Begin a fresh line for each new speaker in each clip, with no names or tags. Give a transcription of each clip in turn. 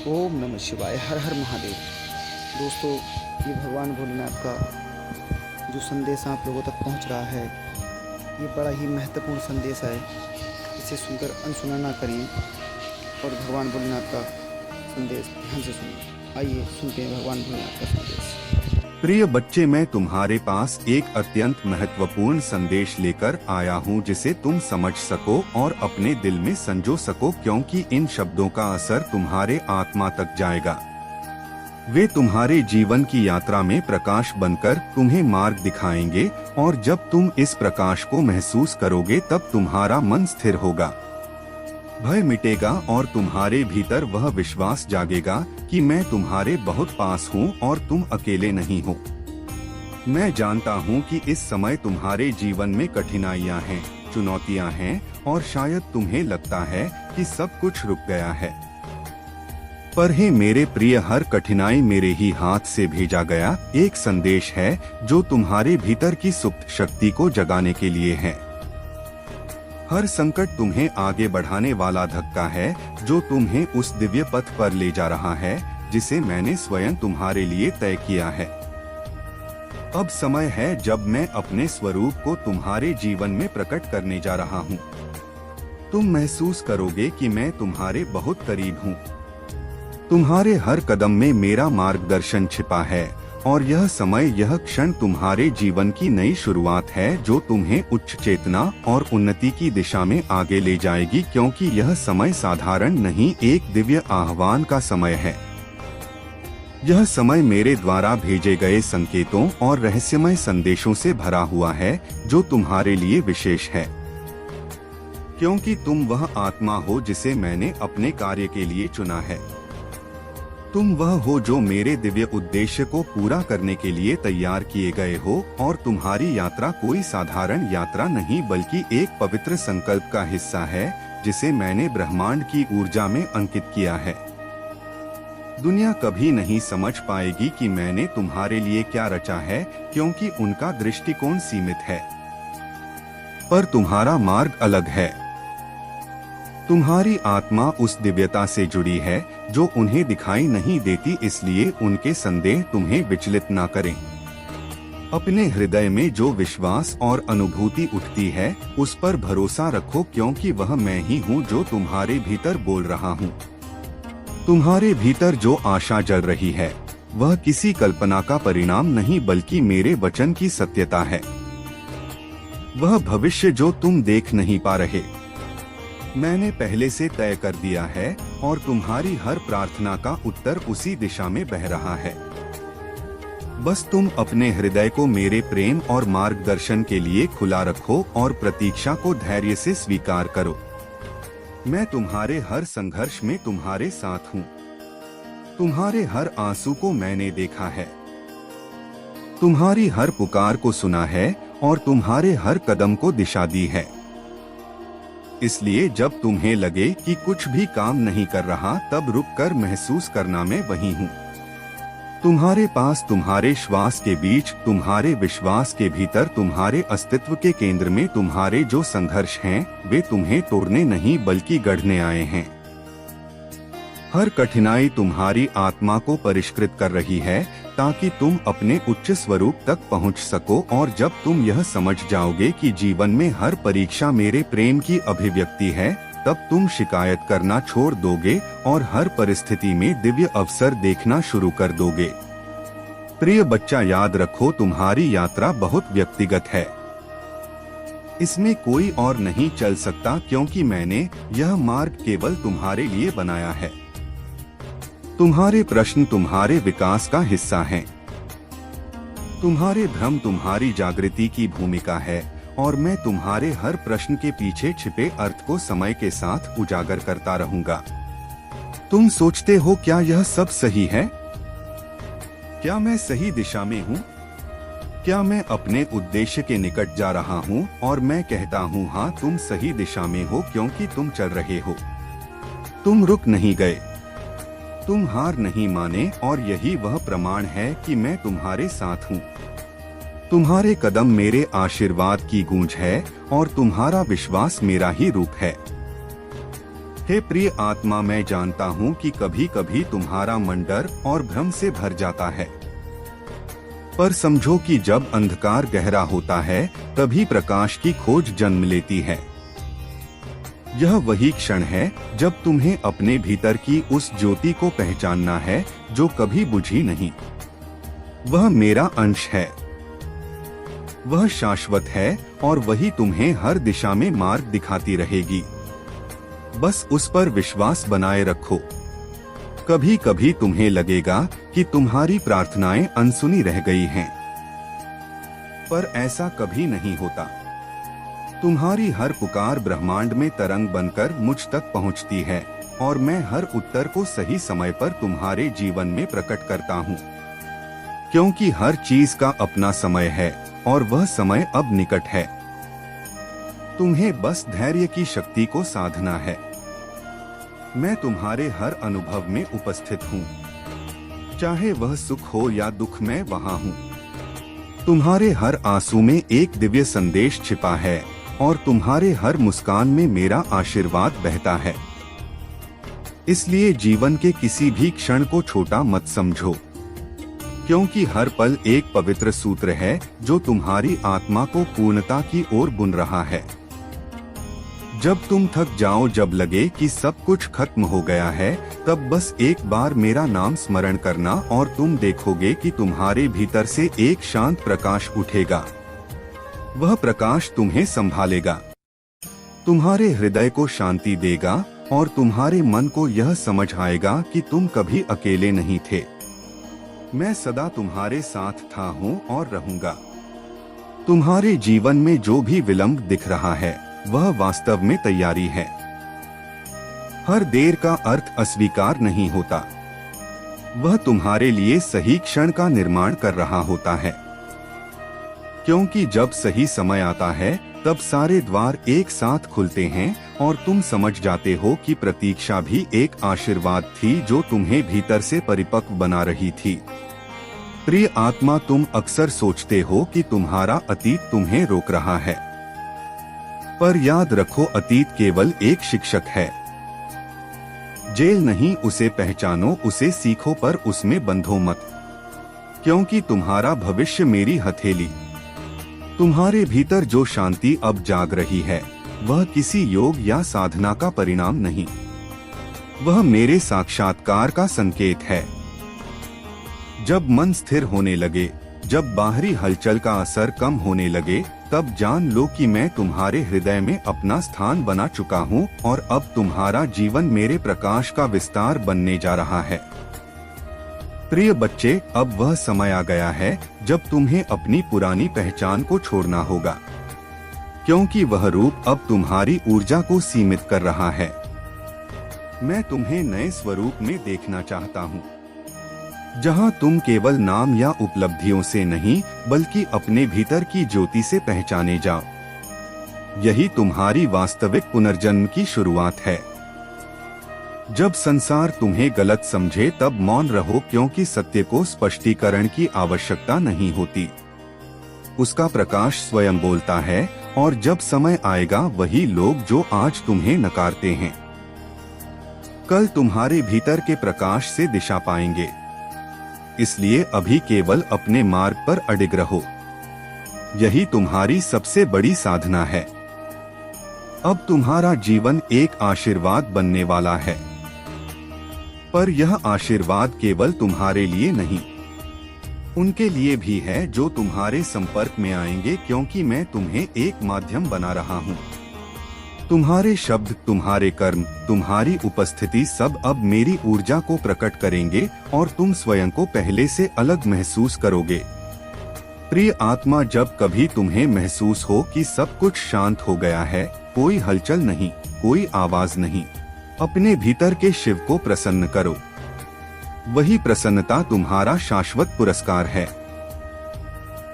ओम नमः शिवाय। हर हर महादेव। दोस्तों, ये भगवान भोलेनाथ का जो संदेश आप लोगों तक पहुंच रहा है, ये बड़ा ही महत्वपूर्ण संदेश है। इसे सुनकर अनसुना ना करें और भगवान भोलेनाथ का संदेश ध्यान से सुनिए। आइए सुनते हैं भगवान भोलेनाथ का संदेश।
प्रिय बच्चे, मैं तुम्हारे पास एक अत्यंत महत्वपूर्ण संदेश लेकर आया हूँ जिसे तुम समझ सको और अपने दिल में संजो सको, क्योंकि इन शब्दों का असर तुम्हारे आत्मा तक जाएगा। वे तुम्हारे जीवन की यात्रा में प्रकाश बनकर तुम्हें मार्ग दिखाएंगे और जब तुम इस प्रकाश को महसूस करोगे तब तुम्हारा मन स्थिर होगा, भय मिटेगा और तुम्हारे भीतर वह विश्वास जागेगा कि मैं तुम्हारे बहुत पास हूँ और तुम अकेले नहीं हो। मैं जानता हूँ कि इस समय तुम्हारे जीवन में कठिनाइयाँ हैं, चुनौतियाँ हैं और शायद तुम्हें लगता है कि सब कुछ रुक गया है। पर हे मेरे प्रिय, हर कठिनाई मेरे ही हाथ से भेजा गया एक संदेश है जो तुम्हारे भीतर की सुप्त शक्ति को जगाने के लिए है। हर संकट तुम्हें आगे बढ़ाने वाला धक्का है जो तुम्हें उस दिव्य पथ पर ले जा रहा है जिसे मैंने स्वयं तुम्हारे लिए तय किया है। अब समय है जब मैं अपने स्वरूप को तुम्हारे जीवन में प्रकट करने जा रहा हूँ। तुम महसूस करोगे कि मैं तुम्हारे बहुत करीब हूँ। तुम्हारे हर कदम में मेरा मार्गदर्शन छिपा है और यह समय, यह क्षण तुम्हारे जीवन की नई शुरुआत है जो तुम्हें उच्च चेतना और उन्नति की दिशा में आगे ले जाएगी, क्योंकि यह समय साधारण नहीं, एक दिव्य आह्वान का समय है। यह समय मेरे द्वारा भेजे गए संकेतों और रहस्यमय संदेशों से भरा हुआ है जो तुम्हारे लिए विशेष है, क्योंकि तुम वह आत्मा हो जिसे मैंने अपने कार्य के लिए चुना है। तुम वह हो जो मेरे दिव्य उद्देश्य को पूरा करने के लिए तैयार किए गए हो और तुम्हारी यात्रा कोई साधारण यात्रा नहीं बल्कि एक पवित्र संकल्प का हिस्सा है जिसे मैंने ब्रह्मांड की ऊर्जा में अंकित किया है। दुनिया कभी नहीं समझ पाएगी कि मैंने तुम्हारे लिए क्या रचा है, क्योंकि उनका दृष्टिकोण सीमित है, पर तुम्हारा मार्ग अलग है। तुम्हारी आत्मा उस दिव्यता से जुड़ी है जो उन्हें दिखाई नहीं देती, इसलिए उनके संदेह तुम्हें विचलित ना करें। अपने हृदय में जो विश्वास और अनुभूति उठती है उस पर भरोसा रखो, क्योंकि वह मैं ही हूँ जो तुम्हारे भीतर बोल रहा हूँ। तुम्हारे भीतर जो आशा जल रही है वह किसी कल्पना का परिणाम नहीं बल्कि मेरे वचन की सत्यता है। वह भविष्य जो तुम देख नहीं पा रहे मैंने पहले से तय कर दिया है और तुम्हारी हर प्रार्थना का उत्तर उसी दिशा में बह रहा है। बस तुम अपने हृदय को मेरे प्रेम और मार्गदर्शन के लिए खुला रखो और प्रतीक्षा को धैर्य से स्वीकार करो। मैं तुम्हारे हर संघर्ष में तुम्हारे साथ हूँ। तुम्हारे हर आंसू को मैंने देखा है, तुम्हारी हर पुकार को सुना है और तुम्हारे हर कदम को दिशा दी है। इसलिए जब तुम्हें लगे कि कुछ भी काम नहीं कर रहा, तब रुककर महसूस करना मैं वही हूँ। तुम्हारे पास, तुम्हारे श्वास के बीच, तुम्हारे विश्वास के भीतर, तुम्हारे अस्तित्व के केंद्र में तुम्हारे जो संघर्ष हैं वे तुम्हें तोड़ने नहीं बल्कि गढ़ने आए हैं। हर कठिनाई तुम्हारी आत्मा को परिष्कृत कर रही है ताकि तुम अपने उच्च स्वरूप तक पहुंच सको, और जब तुम यह समझ जाओगे कि जीवन में हर परीक्षा मेरे प्रेम की अभिव्यक्ति है, तब तुम शिकायत करना छोड़ दोगे और हर परिस्थिति में दिव्य अवसर देखना शुरू कर दोगे। प्रिय बच्चा, याद रखो, तुम्हारी यात्रा बहुत व्यक्तिगत है। इसमें कोई और नहीं चल सकता, क्योंकि मैंने यह मार्ग केवल तुम्हारे लिए बनाया है। तुम्हारे प्रश्न तुम्हारे विकास का हिस्सा हैं। तुम्हारे भ्रम तुम्हारी जागृति की भूमिका है और मैं तुम्हारे हर प्रश्न के पीछे छिपे अर्थ को समय के साथ उजागर करता रहूंगा। तुम सोचते हो, क्या यह सब सही है? क्या मैं सही दिशा में हूँ? क्या मैं अपने उद्देश्य के निकट जा रहा हूँ? और मैं कहता हूँ, हाँ, तुम सही दिशा में हो, क्योंकि तुम चल रहे हो। तुम रुक नहीं गए, तुम हार नहीं माने, और यही वह प्रमाण है कि मैं तुम्हारे साथ हूँ। तुम्हारे कदम मेरे आशीर्वाद की गूंज है और तुम्हारा विश्वास मेरा ही रूप है। हे प्रिय आत्मा, मैं जानता हूँ कि कभी कभी तुम्हारा मन डर और भ्रम से भर जाता है, पर समझो कि जब अंधकार गहरा होता है तभी प्रकाश की खोज जन्म लेती है। यह वही क्षण है जब तुम्हें अपने भीतर की उस ज्योति को पहचानना है जो कभी बुझी नहीं। वह मेरा अंश है, वह शाश्वत है और वही तुम्हें हर दिशा में मार्ग दिखाती रहेगी। बस उस पर विश्वास बनाए रखो। कभी कभी तुम्हें लगेगा कि तुम्हारी प्रार्थनाएं अनसुनी रह गई हैं, पर ऐसा कभी नहीं होता। तुम्हारी हर पुकार ब्रह्मांड में तरंग बनकर मुझ तक पहुंचती है और मैं हर उत्तर को सही समय पर तुम्हारे जीवन में प्रकट करता हूं, क्योंकि हर चीज का अपना समय है और वह समय अब निकट है। तुम्हें बस धैर्य की शक्ति को साधना है। मैं तुम्हारे हर अनुभव में उपस्थित हूँ, चाहे वह सुख हो या दुख, मैं वहाँ हूँ। तुम्हारे हर आंसू में एक दिव्य संदेश छिपा है और तुम्हारे हर मुस्कान में मेरा आशीर्वाद बहता है। इसलिए जीवन के किसी भी क्षण को छोटा मत समझो, क्योंकि हर पल एक पवित्र सूत्र है जो तुम्हारी आत्मा को पूर्णता की ओर बुन रहा है। जब तुम थक जाओ, जब लगे कि सब कुछ खत्म हो गया है, तब बस एक बार मेरा नाम स्मरण करना और तुम देखोगे कि तुम्हारे भीतर से एक शांत प्रकाश उठेगा। वह प्रकाश तुम्हें संभालेगा, तुम्हारे हृदय को शांति देगा और तुम्हारे मन को यह समझ आएगा कि तुम कभी अकेले नहीं थे। मैं सदा तुम्हारे साथ था हूँ और रहूंगा। तुम्हारे जीवन में जो भी विलंब दिख रहा है वह वास्तव में तैयारी है। हर देर का अर्थ अस्वीकार नहीं होता, वह तुम्हारे लिए सही क्षण का निर्माण कर रहा होता है। क्योंकि जब सही समय आता है तब सारे द्वार एक साथ खुलते हैं और तुम समझ जाते हो कि प्रतीक्षा भी एक आशीर्वाद थी जो तुम्हें भीतर से परिपक्व बना रही थी। प्रिय आत्मा, तुम अक्सर सोचते हो कि तुम्हारा अतीत तुम्हें रोक रहा है, पर याद रखो, अतीत केवल एक शिक्षक है। जेल नहीं, उसे पहचानो, उसे सीखो, पर उसमें बंधो मत, क्योंकि तुम्हारा भविष्य मेरी हथेली। तुम्हारे भीतर जो शांति अब जाग रही है वह किसी योग या साधना का परिणाम नहीं, वह मेरे साक्षात्कार का संकेत है। जब मन स्थिर होने लगे, जब बाहरी हलचल का असर कम होने लगे, तब जान लो कि मैं तुम्हारे हृदय में अपना स्थान बना चुका हूँ और अब तुम्हारा जीवन मेरे प्रकाश का विस्तार बनने जा रहा है। प्रिय बच्चे, अब वह समय आ गया है जब तुम्हें अपनी पुरानी पहचान को छोड़ना होगा, क्योंकि वह रूप अब तुम्हारी ऊर्जा को सीमित कर रहा है। मैं तुम्हें नए स्वरूप में देखना चाहता हूँ, जहाँ तुम केवल नाम या उपलब्धियों से नहीं बल्कि अपने भीतर की ज्योति से पहचाने जाओ। यही तुम्हारी वास्तविक पुनर्जन्म की शुरुआत है। जब संसार तुम्हें गलत समझे तब मौन रहो, क्योंकि सत्य को स्पष्टीकरण की आवश्यकता नहीं होती, उसका प्रकाश स्वयं बोलता है। और जब समय आएगा, वही लोग जो आज तुम्हें नकारते हैं कल तुम्हारे भीतर के प्रकाश से दिशा पाएंगे। इसलिए अभी केवल अपने मार्ग पर अडिग रहो, यही तुम्हारी सबसे बड़ी साधना है। अब तुम्हारा जीवन एक आशीर्वाद बनने वाला है, पर यह आशीर्वाद केवल तुम्हारे लिए नहीं, उनके लिए भी है जो तुम्हारे संपर्क में आएंगे, क्योंकि मैं तुम्हें एक माध्यम बना रहा हूँ। तुम्हारे शब्द, तुम्हारे कर्म, तुम्हारी उपस्थिति सब अब मेरी ऊर्जा को प्रकट करेंगे और तुम स्वयं को पहले से अलग महसूस करोगे। प्रिय आत्मा, जब कभी तुम्हें महसूस हो कि सब कुछ शांत हो गया है, कोई हलचल नहीं, कोई आवाज नहीं, अपने भीतर के शिव को प्रसन्न करो। वही प्रसन्नता तुम्हारा शाश्वत पुरस्कार है।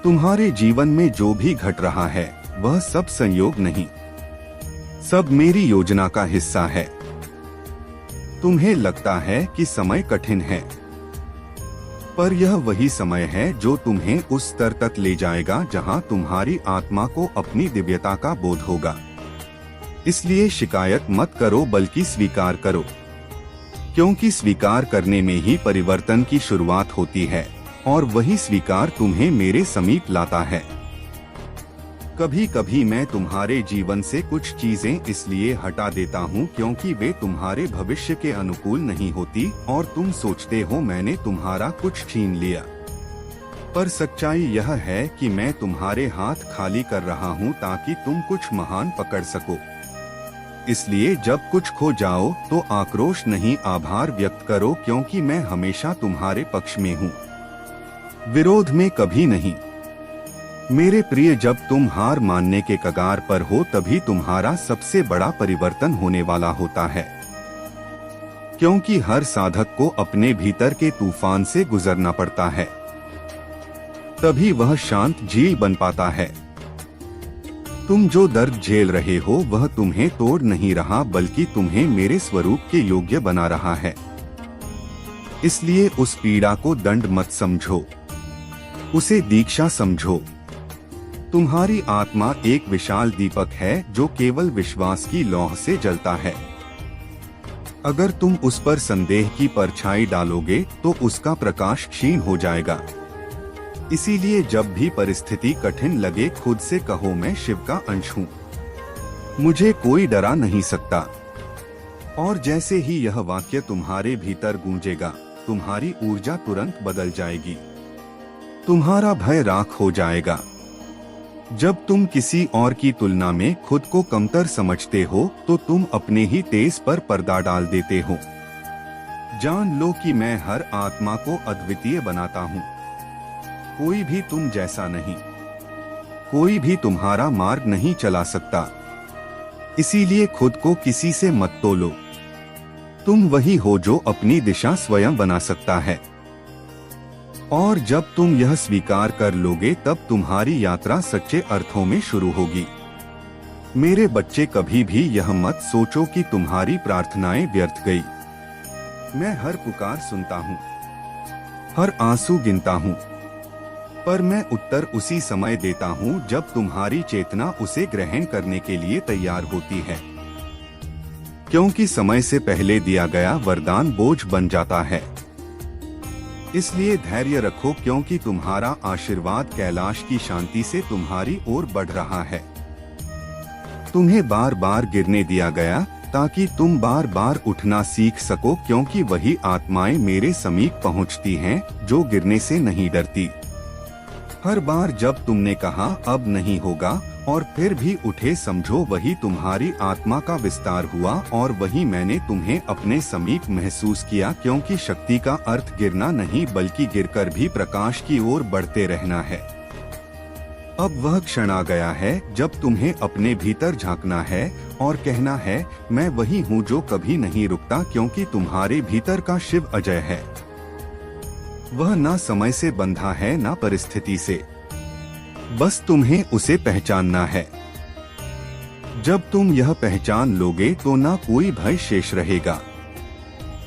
तुम्हारे जीवन में जो भी घट रहा है वह सब संयोग नहीं, सब मेरी योजना का हिस्सा है। तुम्हें लगता है कि समय कठिन है, पर यह वही समय है जो तुम्हें उस स्तर तक ले जाएगा जहां तुम्हारी आत्मा को अपनी दिव्यता का बोध होगा। इसलिए शिकायत मत करो बल्कि स्वीकार करो, क्योंकि स्वीकार करने में ही परिवर्तन की शुरुआत होती है और वही स्वीकार तुम्हें मेरे समीप लाता है। कभी कभी मैं तुम्हारे जीवन से कुछ चीजें इसलिए हटा देता हूँ क्योंकि वे तुम्हारे भविष्य के अनुकूल नहीं होती और तुम सोचते हो मैंने तुम्हारा कुछ छीन लिया। पर सच्चाई यह है कि मैं तुम्हारे हाथ खाली कर रहा हूँ ताकि तुम कुछ महान पकड़ सको। इसलिए जब कुछ खो जाओ तो आक्रोश नहीं, आभार व्यक्त करो, क्योंकि मैं हमेशा तुम्हारे पक्ष में हूँ, विरोध में कभी नहीं। मेरे प्रिय, जब तुम हार मानने के कगार पर हो तभी तुम्हारा सबसे बड़ा परिवर्तन होने वाला होता है, क्योंकि हर साधक को अपने भीतर के तूफान से गुजरना पड़ता है, तभी वह शांत झील बन पाता है। तुम जो दर्द झेल रहे हो वह तुम्हें तोड़ नहीं रहा बल्कि तुम्हें मेरे स्वरूप के योग्य बना रहा है। इसलिए उस पीड़ा को दंड मत समझो, उसे दीक्षा समझो। तुम्हारी आत्मा एक विशाल दीपक है जो केवल विश्वास की लौह से जलता है। अगर तुम उस पर संदेह की परछाई डालोगे तो उसका प्रकाश क्षीण हो जाएगा। इसीलिए जब भी परिस्थिति कठिन लगे खुद से कहो मैं शिव का अंश हूँ, मुझे कोई डरा नहीं सकता। और जैसे ही यह वाक्य तुम्हारे भीतर गूंजेगा तुम्हारी ऊर्जा तुरंत बदल जाएगी, तुम्हारा भय राख हो जाएगा। जब तुम किसी और की तुलना में खुद को कमतर समझते हो तो तुम अपने ही तेज पर पर्दा डाल देते हो। जान लो कि मैं हर आत्मा को अद्वितीय बनाता हूँ। कोई भी तुम जैसा नहीं, कोई भी तुम्हारा मार्ग नहीं चला सकता। इसीलिए खुद को किसी से मत तोलो। तुम वही हो जो अपनी दिशा स्वयं बना सकता है। और जब तुम यह स्वीकार कर लोगे तब तुम्हारी यात्रा सच्चे अर्थों में शुरू होगी। मेरे बच्चे, कभी भी यह मत सोचो कि तुम्हारी प्रार्थनाएं व्यर्थ गई। मैं हर पुकार सुनता हूँ, हर आंसू गिनता हूँ, पर मैं उत्तर उसी समय देता हूँ जब तुम्हारी चेतना उसे ग्रहण करने के लिए तैयार होती है, क्योंकि समय से पहले दिया गया वरदान बोझ बन जाता है। इसलिए धैर्य रखो, क्योंकि तुम्हारा आशीर्वाद कैलाश की शांति से तुम्हारी ओर बढ़ रहा है। तुम्हें बार बार गिरने दिया गया ताकि तुम बार बार उठना सीख सको, क्योंकि वही आत्माएं मेरे समीप पहुंचती हैं जो गिरने से नहीं डरती। हर बार जब तुमने कहा अब नहीं होगा और फिर भी उठे, समझो वही तुम्हारी आत्मा का विस्तार हुआ और वही मैंने तुम्हें अपने समीप महसूस किया, क्योंकि शक्ति का अर्थ गिरना नहीं बल्कि गिरकर भी प्रकाश की ओर बढ़ते रहना है। अब वह क्षण आ गया है जब तुम्हें अपने भीतर झांकना है और कहना है मैं वही हूँ जो कभी नहीं रुकता, क्योंकि तुम्हारे भीतर का शिव अजय है। वह ना समय से बंधा है ना परिस्थिति से, बस तुम्हें उसे पहचानना है। जब तुम यह पहचान लोगे तो ना कोई भय शेष रहेगा,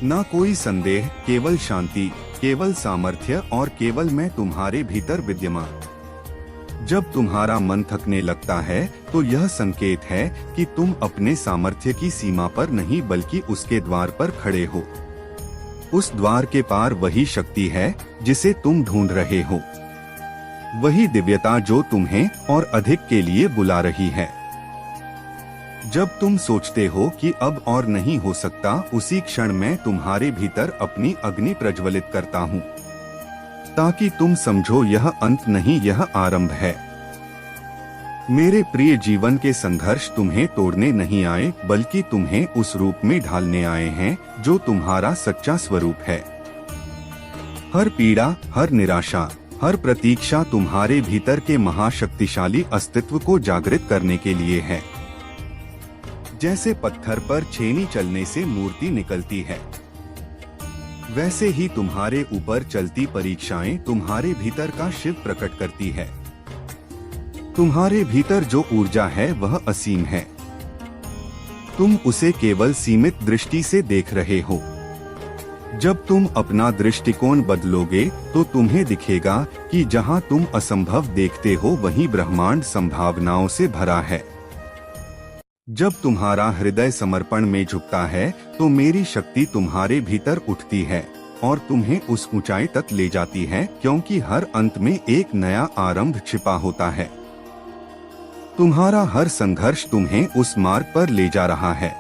ना कोई संदेह, केवल शांति, केवल सामर्थ्य और केवल मैं तुम्हारे भीतर विद्यमान। जब तुम्हारा मन थकने लगता है तो यह संकेत है कि तुम अपने सामर्थ्य की सीमा पर नहीं बल्कि उसके द्वार पर खड़े हो। उस द्वार के पार वही शक्ति है जिसे तुम ढूंढ रहे हो, वही दिव्यता जो तुम्हें और अधिक के लिए बुला रही है। जब तुम सोचते हो कि अब और नहीं हो सकता, उसी क्षण मैं तुम्हारे भीतर अपनी अग्नि प्रज्वलित करता हूँ, ताकि तुम समझो यह अंत नहीं, यह आरंभ है। मेरे प्रिय, जीवन के संघर्ष तुम्हें तोड़ने नहीं आए बल्कि तुम्हें उस रूप में ढालने आए हैं जो तुम्हारा सच्चा स्वरूप है। हर पीड़ा, हर निराशा, हर प्रतीक्षा तुम्हारे भीतर के महाशक्तिशाली अस्तित्व को जागृत करने के लिए है। जैसे पत्थर पर छेनी चलने से मूर्ति निकलती है, वैसे ही तुम्हारे ऊपर चलती परीक्षाएं तुम्हारे भीतर का शिव प्रकट करती है। तुम्हारे भीतर जो ऊर्जा है वह असीम है, तुम उसे केवल सीमित दृष्टि से देख रहे हो। जब तुम अपना दृष्टिकोण बदलोगे तो तुम्हें दिखेगा कि जहां तुम असंभव देखते हो वहीं ब्रह्मांड संभावनाओं से भरा है। जब तुम्हारा हृदय समर्पण में झुकता है तो मेरी शक्ति तुम्हारे भीतर उठती है और तुम्हें उस ऊंचाई तक ले जाती है, क्योंकि हर अंत में एक नया आरंभ छिपा होता है। तुम्हारा हर संघर्ष तुम्हें उस मार्ग पर ले जा रहा है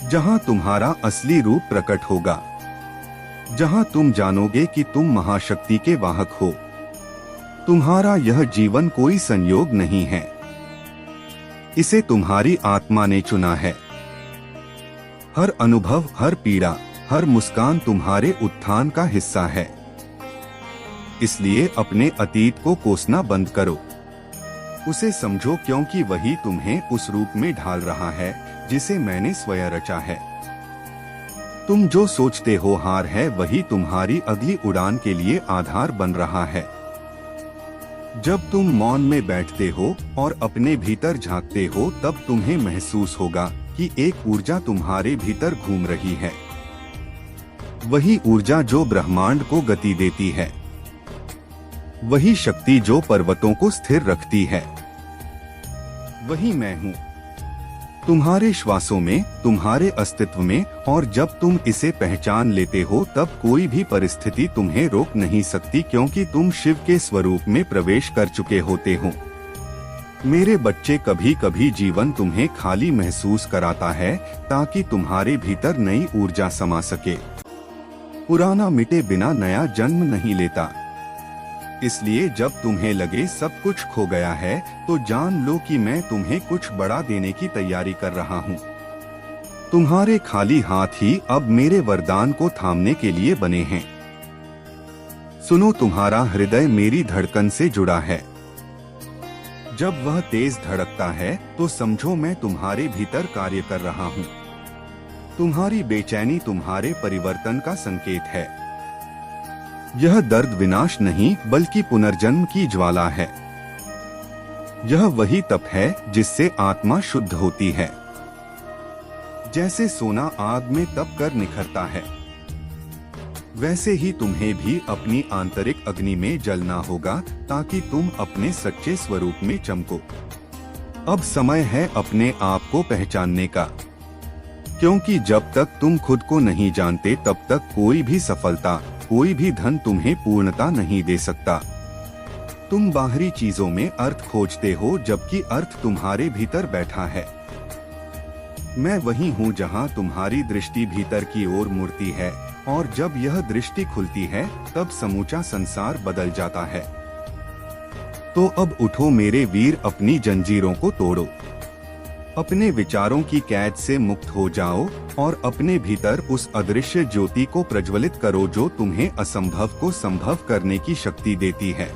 जहां तुम्हारा असली रूप प्रकट होगा, जहां तुम जानोगे कि तुम महाशक्ति के वाहक हो। तुम्हारा यह जीवन कोई संयोग नहीं है, इसे तुम्हारी आत्मा ने चुना है। हर अनुभव, हर पीड़ा, हर मुस्कान तुम्हारे उत्थान का हिस्सा है। इसलिए अपने अतीत को कोसना बंद करो, उसे समझो, क्योंकि वही तुम्हें उस रूप में ढाल रहा है जिसे मैंने स्वयं रचा है। तुम जो सोचते हो हार है, वही तुम्हारी अगली उड़ान के लिए आधार बन रहा है। जब तुम मौन में बैठते हो और अपने भीतर झांकते हो, तब तुम्हें महसूस होगा कि एक ऊर्जा तुम्हारे भीतर घूम रही है। वही ऊर्जा जो ब्रह्मांड को गति देती है, वही शक्ति जो पर्वतों को स्थिर रखती है, वही मैं हूँ। तुम्हारे श्वासों में, तुम्हारे अस्तित्व में, और जब तुम इसे पहचान लेते हो तब कोई भी परिस्थिति तुम्हें रोक नहीं सकती, क्योंकि तुम शिव के स्वरूप में प्रवेश कर चुके होते हो। मेरे बच्चे, कभी कभी जीवन तुम्हें खाली महसूस कराता है ताकि तुम्हारे भीतर नई ऊर्जा समा सके। पुराना मिटे बिना नया जन्म नहीं लेता। इसलिए जब तुम्हें लगे सब कुछ खो गया है तो जान लो कि मैं तुम्हें कुछ बड़ा देने की तैयारी कर रहा हूँ। तुम्हारे खाली हाथ ही अब मेरे वरदान को थामने के लिए बने हैं। सुनो, तुम्हारा हृदय मेरी धड़कन से जुड़ा है। जब वह तेज धड़कता है तो समझो मैं तुम्हारे भीतर कार्य कर रहा हूँ। तुम्हारी बेचैनी तुम्हारे परिवर्तन का संकेत है। यह दर्द विनाश नहीं बल्कि पुनर्जन्म की ज्वाला है। यह वही तप है जिससे आत्मा शुद्ध होती है। जैसे सोना आग में तप कर निखरता है, वैसे ही तुम्हें भी अपनी आंतरिक अग्नि में जलना होगा ताकि तुम अपने सच्चे स्वरूप में चमको। अब समय है अपने आप को पहचानने का, क्योंकि जब तक तुम खुद को नहीं जानते तब तक कोई भी सफलता, कोई भी धन तुम्हें पूर्णता नहीं दे सकता। तुम बाहरी चीजों में अर्थ खोजते हो जबकि अर्थ तुम्हारे भीतर बैठा है। मैं वही हूँ जहाँ तुम्हारी दृष्टि भीतर की ओर मुड़ती है, और जब यह दृष्टि खुलती है तब समूचा संसार बदल जाता है। तो अब उठो मेरे वीर, अपनी जंजीरों को तोड़ो, अपने विचारों की कैद से मुक्त हो जाओ और अपने भीतर उस अदृश्य ज्योति को प्रज्वलित करो जो तुम्हें असंभव को संभव करने की शक्ति देती है।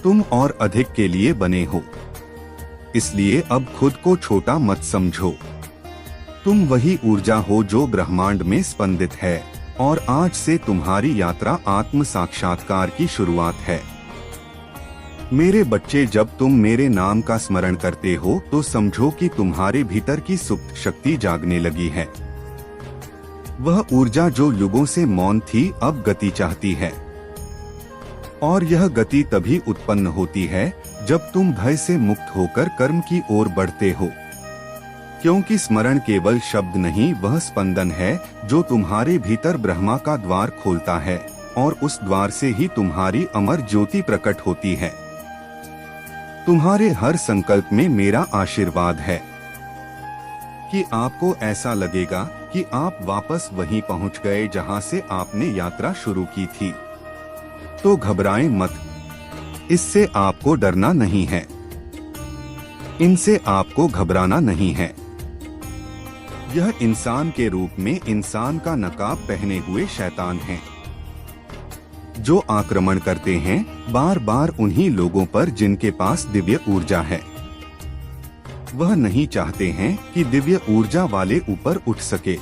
तुम और अधिक के लिए बने हो, इसलिए अब खुद को छोटा मत समझो। तुम वही ऊर्जा हो जो ब्रह्मांड में स्पंदित है, और आज से तुम्हारी यात्रा आत्म साक्षात्कार की शुरुआत है। मेरे बच्चे, जब तुम मेरे नाम का स्मरण करते हो तो समझो कि तुम्हारे भीतर की सुप्त शक्ति जागने लगी है। वह ऊर्जा जो युगों से मौन थी अब गति चाहती है, और यह गति तभी उत्पन्न होती है जब तुम भय से मुक्त होकर कर्म की ओर बढ़ते हो। क्योंकि स्मरण केवल शब्द नहीं, वह स्पंदन है जो तुम्हारे भीतर ब्रह्मा का द्वार खोलता है, और उस द्वार से ही तुम्हारी अमर ज्योति प्रकट होती है। तुम्हारे हर संकल्प में मेरा आशीर्वाद है कि आपको ऐसा लगेगा कि आप वापस वहीं पहुंच गए जहां से आपने यात्रा शुरू की थी। तो घबराएं मत, इससे आपको डरना नहीं है, इनसे आपको घबराना नहीं है। यह इंसान के रूप में इंसान का नकाब पहने हुए शैतान हैं, जो आक्रमण करते हैं बार बार उन्हीं लोगों पर जिनके पास दिव्य ऊर्जा है। वह नहीं चाहते हैं कि दिव्य ऊर्जा वाले ऊपर उठ सके।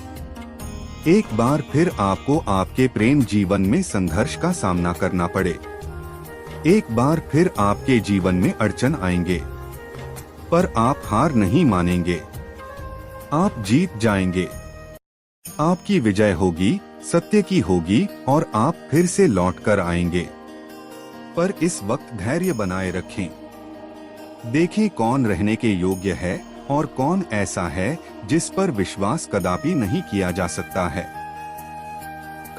एक बार फिर आपको आपके प्रेम जीवन में संघर्ष का सामना करना पड़े। एक बार फिर आपके जीवन में अड़चन आएंगे, पर आप हार नहीं मानेंगे। आप जीत जाएंगे। आपकी विजय होगी, सत्य की होगी, और आप फिर से लौट कर आएंगे। पर इस वक्त धैर्य बनाए रखें। देखें कौन रहने के योग्य है और कौन ऐसा है जिस पर विश्वास कदापि नहीं किया जा सकता है।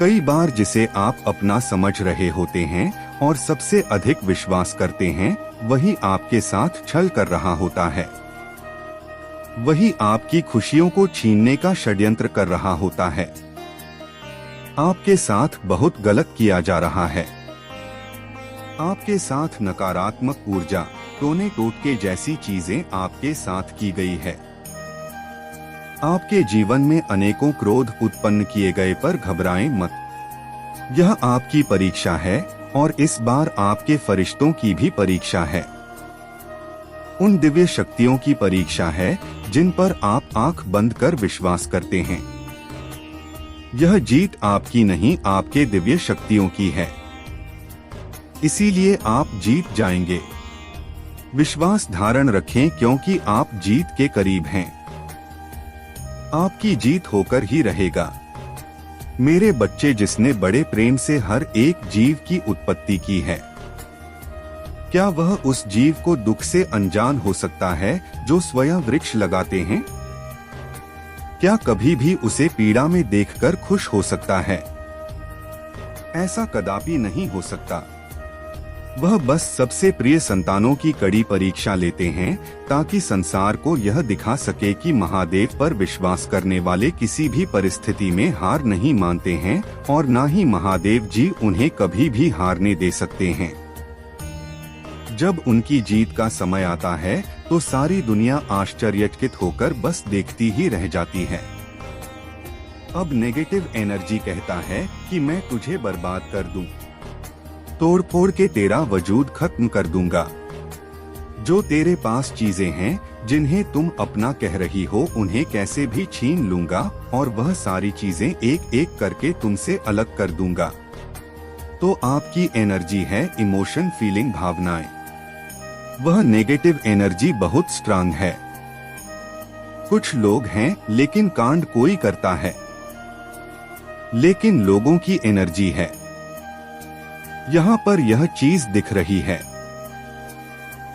कई बार जिसे आप अपना समझ रहे होते हैं और सबसे अधिक विश्वास करते हैं, वही आपके साथ छल कर रहा होता है। वही आपकी खुशियों को छीनने का षड्यंत्र कर रहा होता है। आपके साथ बहुत गलत किया जा रहा है। आपके साथ नकारात्मक ऊर्जा, टोने टोटके जैसी चीजें आपके साथ की गई है। आपके जीवन में अनेकों क्रोध उत्पन्न किए गए पर घबराएं मत। यह आपकी परीक्षा है और इस बार आपके फरिश्तों की भी परीक्षा है। उन दिव्य शक्तियों की परीक्षा है जिन पर आप आंख बंद कर विश्वास करते हैं। यह जीत आपकी नहीं, आपके दिव्य शक्तियों की है। इसीलिए आप जीत जाएंगे। विश्वास धारण रखें क्योंकि आप जीत के करीब हैं। आपकी जीत होकर ही रहेगा। मेरे बच्चे, जिसने बड़े प्रेम से हर एक जीव की उत्पत्ति की है, क्या वह उस जीव को दुख से अनजान हो सकता है जो स्वयं वृक्ष लगाते हैं? क्या कभी भी उसे पीड़ा में देखकर खुश हो सकता है? ऐसा कदापि नहीं हो सकता। वह बस सबसे प्रिय संतानों की कड़ी परीक्षा लेते हैं ताकि संसार को यह दिखा सके कि महादेव पर विश्वास करने वाले किसी भी परिस्थिति में हार नहीं मानते हैं और ना ही महादेव जी उन्हें कभी भी हारने दे सकते हैं। जब उनकी जीत का समय आता है तो सारी दुनिया आश्चर्यचकित होकर बस देखती ही रह जाती है। अब नेगेटिव एनर्जी कहता है कि मैं तुझे बर्बाद कर दूं, तोड़ फोड़ के तेरा वजूद खत्म कर दूंगा। जो तेरे पास चीजें हैं जिन्हें तुम अपना कह रही हो, उन्हें कैसे भी छीन लूंगा और वह सारी चीजें एक एक करके तुमसे अलग कर दूंगा। तो आपकी एनर्जी है इमोशन, फीलिंग, भावनाएं। वह नेगेटिव एनर्जी बहुत स्ट्रांग है। कुछ लोग हैं लेकिन कांड कोई करता है, लेकिन लोगों की एनर्जी है। यहाँ पर यह चीज दिख रही है।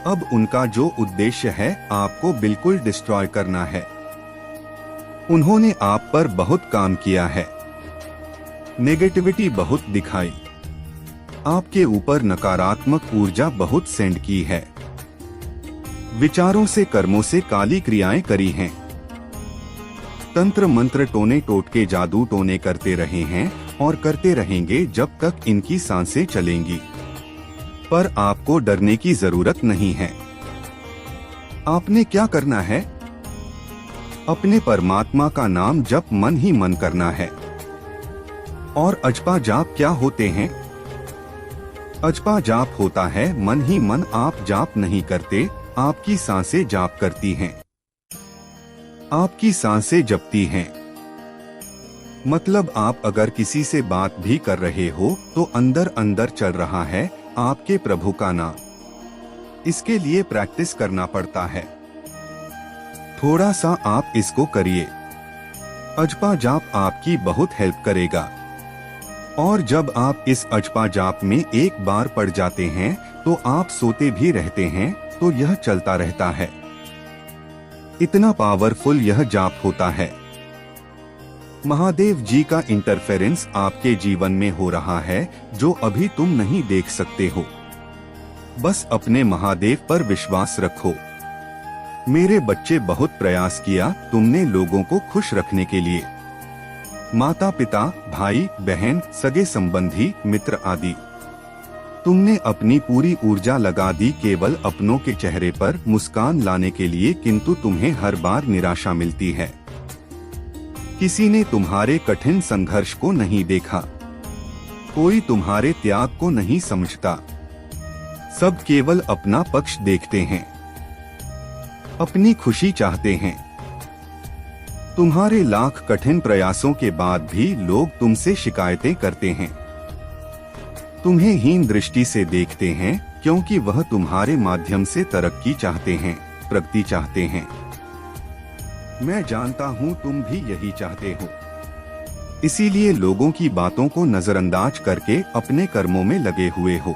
अब उनका जो उद्देश्य है आपको बिल्कुल डिस्ट्रॉय करना है। उन्होंने आप पर बहुत काम किया है, नेगेटिविटी बहुत दिखाई, आपके ऊपर नकारात्मक ऊर्जा बहुत सेंड की है, विचारों से कर्मों से काली क्रियाएं करी हैं, तंत्र मंत्र टोने टोटके जादू टोने करते रहे हैं और करते रहेंगे जब तक इनकी सांसें चलेंगी। पर आपको डरने की जरूरत नहीं है। आपने क्या करना है? अपने परमात्मा का नाम जप मन ही मन करना है। और अजपा जाप क्या होते हैं? अजपा जाप होता है मन ही मन। आप जाप नहीं करते, आपकी सांसें जाप करती हैं। आपकी सांसें जपती हैं। मतलब आप अगर किसी से बात भी कर रहे हो तो अंदर अंदर चल रहा है आपके प्रभु का नाम। इसके लिए प्रैक्टिस करना पड़ता है। थोड़ा सा आप इसको करिए। अजपा जाप आपकी बहुत हेल्प करेगा। और जब आप इस अजपा जाप में एक बार पड़ जाते हैं तो आप सोते भी रहते हैं, तो यह चलता रहता है। इतना पावरफुल यह जाप होता है। महादेव जी का इंटरफेरेंस आपके जीवन में हो रहा है जो अभी तुम नहीं देख सकते हो। बस अपने महादेव पर विश्वास रखो। मेरे बच्चे, बहुत प्रयास किया तुमने लोगों को खुश रखने के लिए। माता पिता, भाई बहन, सगे संबंधी, मित्र आदि। तुमने अपनी पूरी ऊर्जा लगा दी केवल अपनों के चेहरे पर मुस्कान लाने के लिए, किंतु तुम्हें हर बार निराशा मिलती है। किसी ने तुम्हारे कठिन संघर्ष को नहीं देखा। कोई तुम्हारे त्याग को नहीं समझता। सब केवल अपना पक्ष देखते हैं, अपनी खुशी चाहते हैं। तुम्हारे लाख कठिन प्रयासों के बाद भी लोग तुमसे शिकायतें करते हैं, तुम्हें हीन दृष्टि से देखते हैं, क्योंकि वह तुम्हारे माध्यम से तरक्की चाहते हैं, प्रगति चाहते हैं। मैं जानता हूं तुम भी यही चाहते हो। इसीलिए लोगों की बातों को नजरअंदाज करके अपने कर्मों में लगे हुए हो।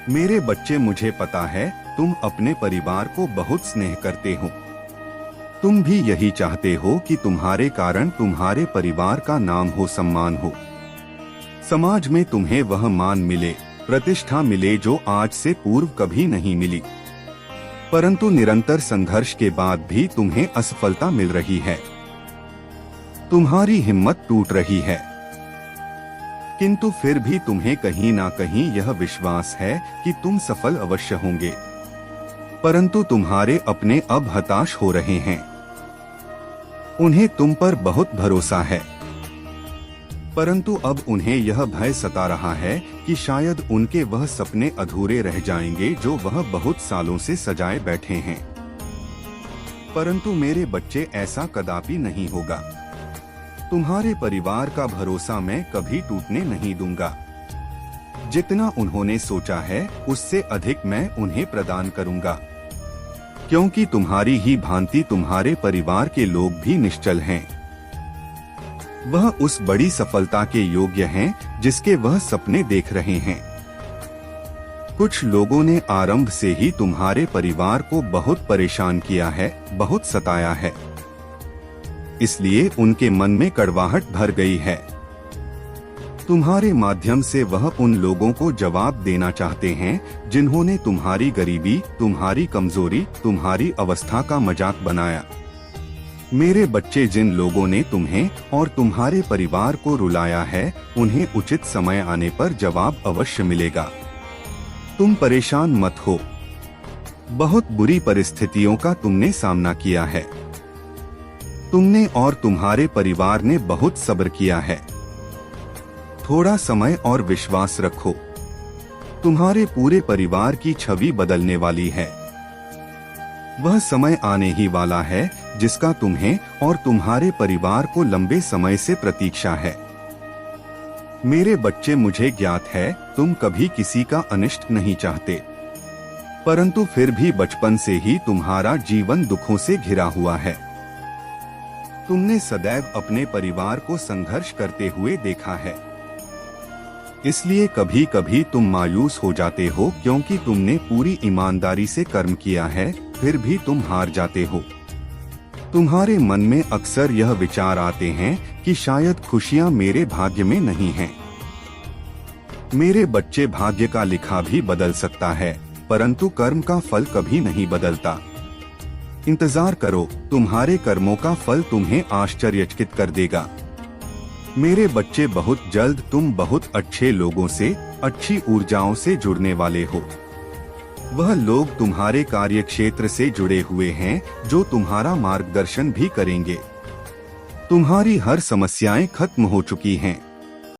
मेरे बच्चे, मुझे पता है तुम अपने परिवार को बहुत स्नेह करते हो। तुम भी यही चाहते हो कि तुम्हारे कारण तुम्हारे परिवार का नाम हो, सम्मान हो, समाज में तुम्हें वह मान मिले, प्रतिष्ठा मिले जो आज से पूर्व कभी नहीं मिली। परंतु निरंतर संघर्ष के बाद भी तुम्हें असफलता मिल रही है, तुम्हारी हिम्मत टूट रही है, किंतु फिर भी तुम्हें कहीं ना कहीं यह विश्वास है कि तुम सफल अवश्य होंगे। परंतु तुम्हारे अपने अब हताश हो रहे हैं, उन्हें तुम पर बहुत भरोसा है, परंतु अब उन्हें यह भय सता रहा है कि शायद उनके वह सपने अधूरे रह जाएंगे जो वह बहुत सालों से सजाए बैठे हैं। परंतु मेरे बच्चे, ऐसा कदापि नहीं होगा। तुम्हारे परिवार का भरोसा मैं कभी टूटने नहीं दूंगा। जितना उन्होंने सोचा है उससे अधिक मैं उन्हें प्रदान करूंगा, क्योंकि तुम्हारी ही भांति तुम्हारे परिवार के लोग भी निश्चल हैं। वह उस बड़ी सफलता के योग्य हैं जिसके वह सपने देख रहे हैं। कुछ लोगों ने आरंभ से ही तुम्हारे परिवार को बहुत परेशान किया है, बहुत सताया है, इसलिए उनके मन में कड़वाहट भर गई है। तुम्हारे माध्यम से वह उन लोगों को जवाब देना चाहते हैं जिन्होंने तुम्हारी गरीबी, तुम्हारी कमजोरी, तुम्हारी अवस्था का मजाक बनाया। मेरे बच्चे, जिन लोगों ने तुम्हें और तुम्हारे परिवार को रुलाया है, उन्हें उचित समय आने पर जवाब अवश्य मिलेगा। तुम परेशान मत हो। बहुत बुरी परिस्थितियों का तुमने सामना किया है। तुमने और तुम्हारे परिवार ने बहुत सब्र किया है। थोड़ा समय और विश्वास रखो। तुम्हारे पूरे परिवार की छवि बदलने वाली है। वह समय आने ही वाला है जिसका तुम्हें और तुम्हारे परिवार को लंबे समय से प्रतीक्षा है। मेरे बच्चे, मुझे ज्ञात है तुम कभी किसी का अनिष्ट नहीं चाहते, परंतु फिर भी बचपन से ही तुम्हारा जीवन दुखों से घिरा हुआ है। तुमने सदैव अपने परिवार को संघर्ष करते हुए देखा है, इसलिए कभी कभी तुम मायूस हो जाते हो, क्योंकि तुमने पूरी ईमानदारी से कर्म किया है, फिर भी तुम हार जाते हो। तुम्हारे मन में अक्सर यह विचार आते हैं कि शायद खुशियां मेरे भाग्य में नहीं हैं। मेरे बच्चे, भाग्य का लिखा भी बदल सकता है, परंतु कर्म का फल कभी नहीं बदलता। इंतजार करो, तुम्हारे कर्मों का फल तुम्हें आश्चर्यचकित कर देगा। मेरे बच्चे, बहुत जल्द तुम बहुत अच्छे लोगों से, अच्छी ऊर्जाओं से जुड़ने वाले हो। वह लोग तुम्हारे कार्यक्षेत्र से जुड़े हुए हैं जो तुम्हारा मार्गदर्शन भी करेंगे। तुम्हारी हर समस्याएं खत्म हो चुकी हैं।